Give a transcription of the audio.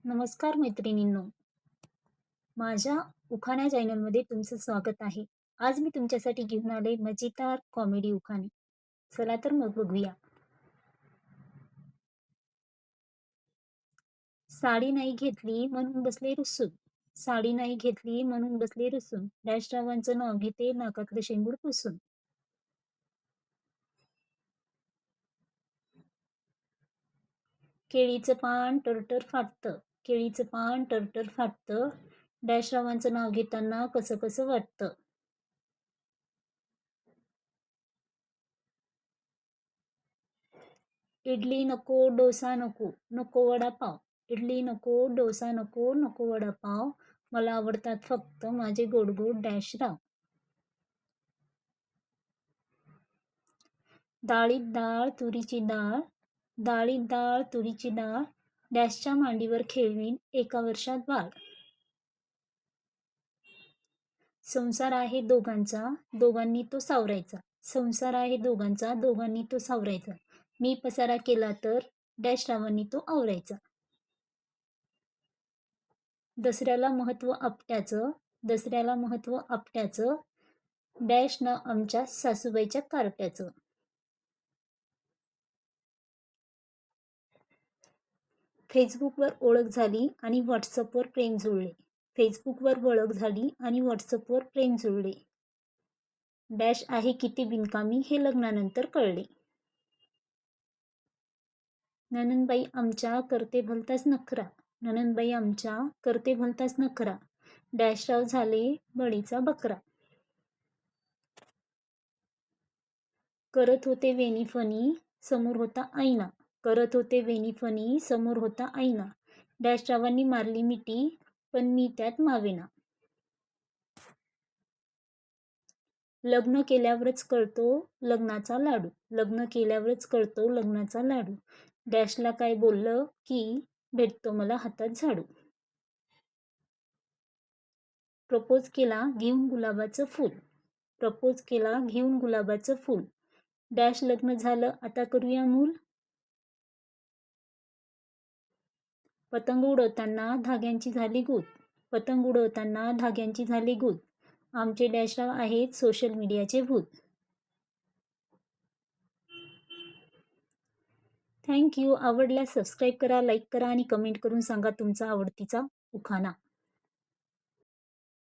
नमस्कार मैत्रिणींनो, माझ्या उखाणा चॅनलमध्ये तुमचं स्वागत आहे. आज मी तुमच्यासाठी घेऊन आले मजेदार कॉमेडी उखाणे. चला तर मग बघूया. साडी नाही घेतली म्हणून बसले रुसून. साडी नाही घेतली म्हणून बसले रुसून. डॅशरावांचं नाव घेते नाकातलं शेंबूड पुसून. केळीचं पान टरटर फाटतं. केळीचं पान टरटर फाटतं. डॅशरावांचं नाव घेताना कसं कसं वाटतं. इडली नको, डोसा नको, नको वडापाव. इडली नको, डोसा नको, नको वडापाव. मला आवडतात फक्त माझे गोड गोड डॅशराव. डाळीत डाळ तुरीची डाळ. डाळीत डाळ तुरीची डाळ. डॅशच्या मांडीवर खेळवीन एका वर्षात बाळ. संसार आहे दोघांचा, दोघांनी तो सावरायचा. संसार आहे दोघांचा, दोघांनी तो सावरायचा. मी पसारा केला तर डॅशरावांनी तो आवरायचा. दसऱ्याला महत्त्व आपट्याचं. दसऱ्याला महत्त्व आपट्याचं. डॅशनं आमच्या सासूबाईच्या कार्ट्याचं. फेसबुकवर ओळख झाली आणि व्हॉट्सअपवर प्रेम जुळले. फेसबुकवर ओळख झाली आणि व्हॉट्सअपवर प्रेम जुळले. डॅश आहे किती बिनकामी हे लग्नानंतर कळले. नणंदबाई आमच्या करते भलताच नखरा. नणंदबाई आमच्या करते भलताच नखरा. डॅशराव झाले बळीचा बकरा. करत होते वेणीफणी समोर होता आईना. करत होते वेणीफणी समोर होता आईना. डॅशरावांनी मारली मिठी पण मी त्यात मावेना. लग्न केल्यावरच कळतो लग्नाचा लाडू. लग्न केल्यावरच कळतो लग्नाचा लाडू. डॅशला काय बोललं की भेटतो मला हातात झाडू. प्रपोज केला घेऊन गुलाबाचं फूल. प्रपोज केला घेऊन गुलाबाचं फूल. डॅश लग्न झालं आता करूया मूल. पतंग उडवताना धाग्यांची झाली गूत. पतंग उडवताना धाग्यांची झाली गूत. आमचे डॅशराव आहेत सोशल मीडियाचे भूत. Thank you. आवडल्यास सबस्क्राईब करा, लाईक करा आणि कमेंट करून सांगा तुमचा आवडतीचा उखाणा.